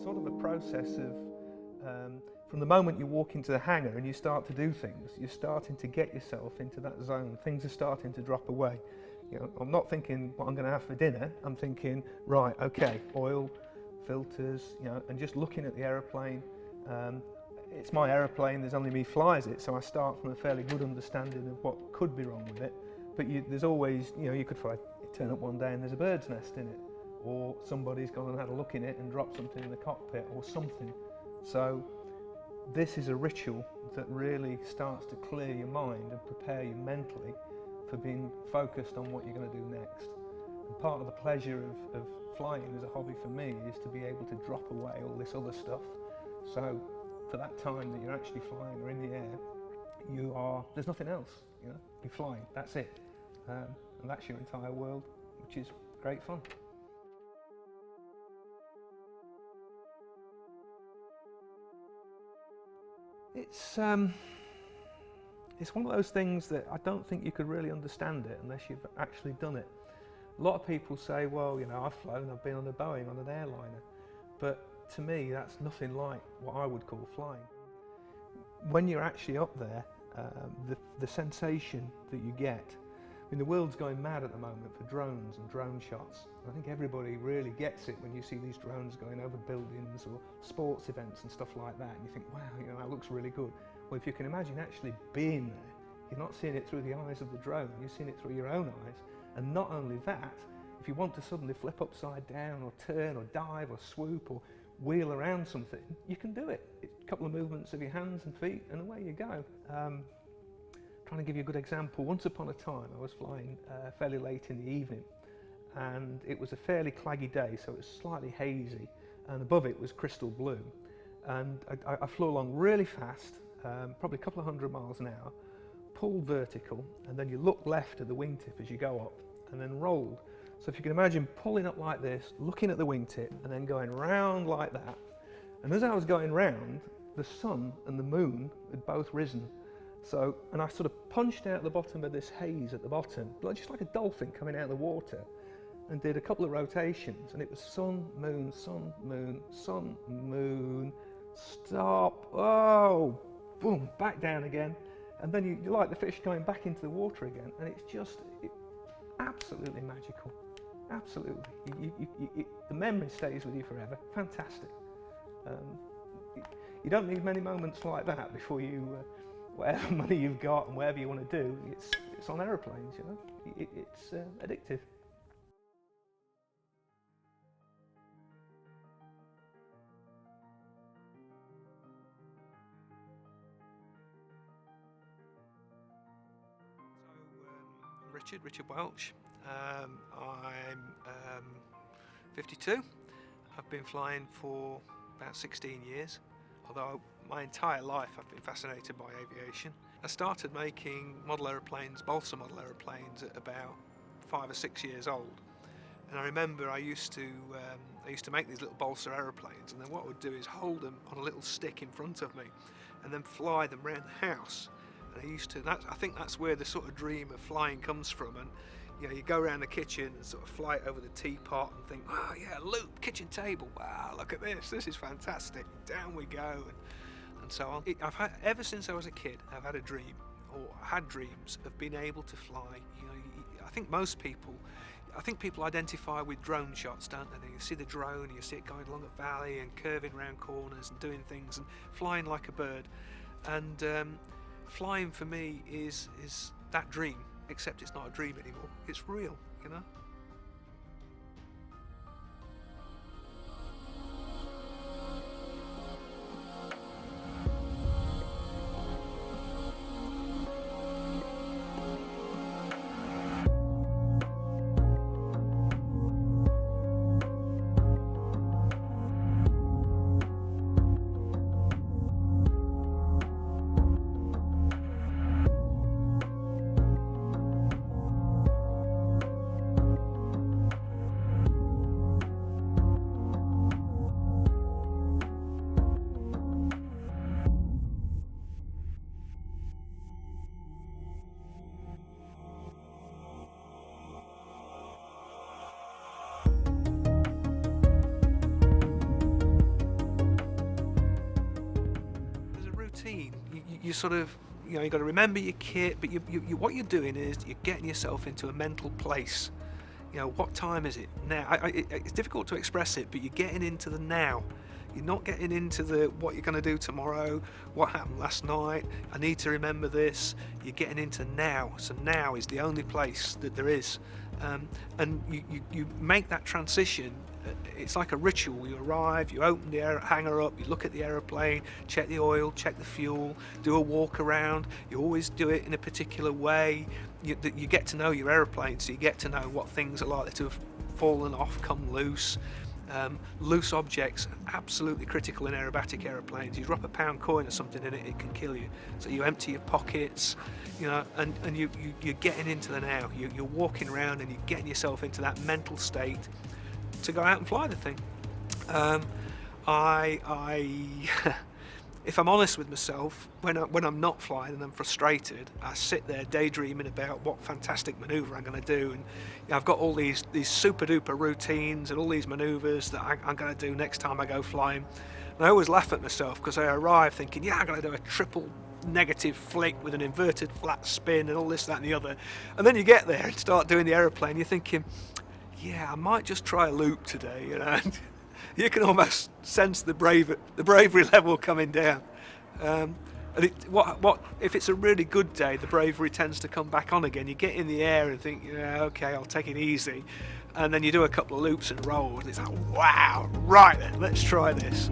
sort of a process of from the moment you walk into the hangar and you start to do things, you're starting to get yourself into that zone. Things are starting to drop away. You know, I'm not thinking what I'm going to have for dinner. I'm thinking, right, okay, oil, filters, you know, and just looking at the aeroplane. It's my aeroplane, there's only me flies it, so I start from a fairly good understanding of what could be wrong with it. But there's always, you know, you could turn up one day and there's a bird's nest in it, or somebody's gone and had a look in it and dropped something in the cockpit or something. So this is a ritual that really starts to clear your mind and prepare you mentally for being focused on what you're going to do next. And part of the pleasure of flying as a hobby for me is to be able to drop away all this other stuff. So for that time that you're actually flying or in the air, there's nothing else, you know, you're flying, that's it. And that's your entire world, which is great fun. It's one of those things that I don't think you could really understand it unless you've actually done it. A lot of people say, well, you know, I've flown, I've been on a Boeing, on an airliner, but to me that's nothing like what I would call flying. When you're actually up there, the sensation that you get, I mean, the world's going mad at the moment for drones and drone shots. I think everybody really gets it when you see these drones going over buildings or sports events and stuff like that, and you think, wow, you know, that looks really good. Well, if you can imagine actually being there, you're not seeing it through the eyes of the drone, you're seeing it through your own eyes. And not only that, if you want to suddenly flip upside down or turn or dive or swoop or wheel around something, you can do it. It's a couple of movements of your hands and feet and away you go. Trying to give you a good example, once upon a time I was flying fairly late in the evening, and it was a fairly claggy day, so it was slightly hazy, and above it was crystal blue. And I flew along really fast, probably a couple of 100 miles an hour, pulled vertical, and then you look left at the wingtip as you go up, and then rolled. So if you can imagine pulling up like this, looking at the wingtip, and then going round like that. And as I was going round, the sun and the moon had both risen. So, and I sort of punched out the bottom of this haze at the bottom, just like a dolphin coming out of the water, and did a couple of rotations, and it was sun, moon, sun, moon, sun, moon, stop, oh, boom, back down again, and then you like the fish going back into the water again, and it's just absolutely magical, absolutely. The memory stays with you forever, fantastic. You don't need many moments like that before you, whatever money you've got and whatever you want to do, it's on aeroplanes, you know, it's addictive. Richard Welch. I'm 52. I've been flying for about 16 years, although my entire life I've been fascinated by aviation. I started making model aeroplanes, balsa model aeroplanes, at about 5 or 6 years old. And I remember I used to make these little balsa aeroplanes, and then what I would do is hold them on a little stick in front of me and then fly them around the house. And I think that's where the sort of dream of flying comes from. And you know, you go around the kitchen and sort of fly it over the teapot and think, oh yeah, loop, kitchen table, wow, look at this is fantastic, down we go, and so on. Ever since I was a kid, I've had a dream, or had dreams of being able to fly. You know, I think people identify with drone shots, don't they? You see the drone, you see it going along a valley and curving around corners and doing things and flying like a bird. And flying for me is that dream, except it's not a dream anymore, it's real, you know? you sort of, you know, you've got to remember your kit, but what you're doing is you're getting yourself into a mental place. You know, what time is it now? It's difficult to express it, but you're getting into the now. You're not getting into the what you're going to do tomorrow, what happened last night, I need to remember this. You're getting into now. So now is the only place that there is. And you make that transition. It's like a ritual. You arrive, you open the hangar up, you look at the aeroplane, check the oil, check the fuel, do a walk around. You always do it in a particular way. You get to know your aeroplane, so you get to know what things are likely to have fallen off, come loose. Loose objects are absolutely critical in aerobatic aeroplanes. You drop a pound coin or something in it, it can kill you. So you empty your pockets, you know, and you're getting into the now. You're walking around and you're getting yourself into that mental state to go out and fly the thing. If I'm honest with myself, when I'm not flying and I'm frustrated, I sit there daydreaming about what fantastic manoeuvre I'm going to do, and you know, I've got all these super duper routines and all these manoeuvres that I'm going to do next time I go flying. And I always laugh at myself because I arrive thinking, yeah, I'm going to do a triple negative flick with an inverted flat spin and all this, that and the other. And then you get there and start doing the aeroplane, you're thinking, yeah, I might just try a loop today, you know. You can almost sense the bravery level coming down. And what if it's a really good day, the bravery tends to come back on again. You get in the air and think, yeah, okay, I'll take it easy. And then you do a couple of loops and rolls, and it's like, wow, right then, let's try this.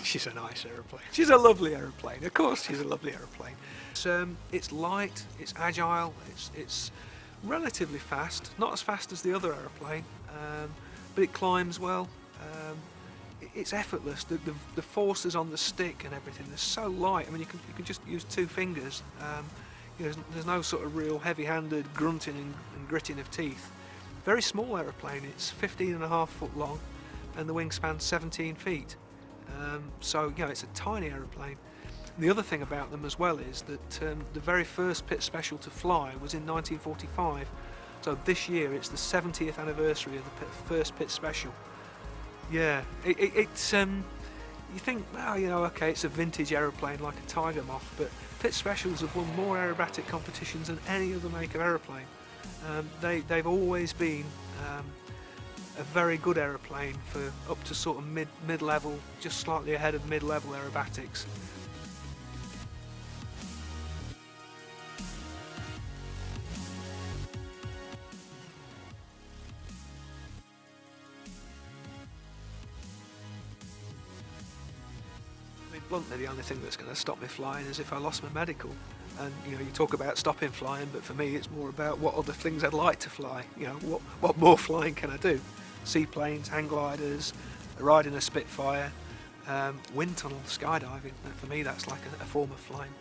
She's a nice aeroplane. She's a lovely aeroplane. Of course she's a lovely aeroplane. It's light, it's agile, it's relatively fast. Not as fast as the other aeroplane, but it climbs well. It's effortless. The forces on the stick and everything, they're so light. I mean, you can just use 2 fingers. You know, there's no sort of real heavy-handed grunting and gritting of teeth. Very small aeroplane. It's 15.5 foot long, and the wingspan's 17 feet. So, you know, it's a tiny aeroplane. The other thing about them as well is that the very first pit special to fly was in 1945. So this year it's the 70th anniversary of the first pit special. Yeah, it's you think, well, you know, okay, it's a vintage aeroplane like a Tiger Moth, but pit specials have won more aerobatic competitions than any other make of aeroplane. They've always been a very good aeroplane for up to sort of mid-level, just slightly ahead of mid-level aerobatics. I mean, bluntly, the only thing that's going to stop me flying is if I lost my medical. And you know, you talk about stopping flying, but for me, it's more about what other things I'd like to fly. You know, what more flying can I do? Seaplanes, hang gliders, riding a Spitfire, wind tunnel, skydiving. For me, that's like a form of flying.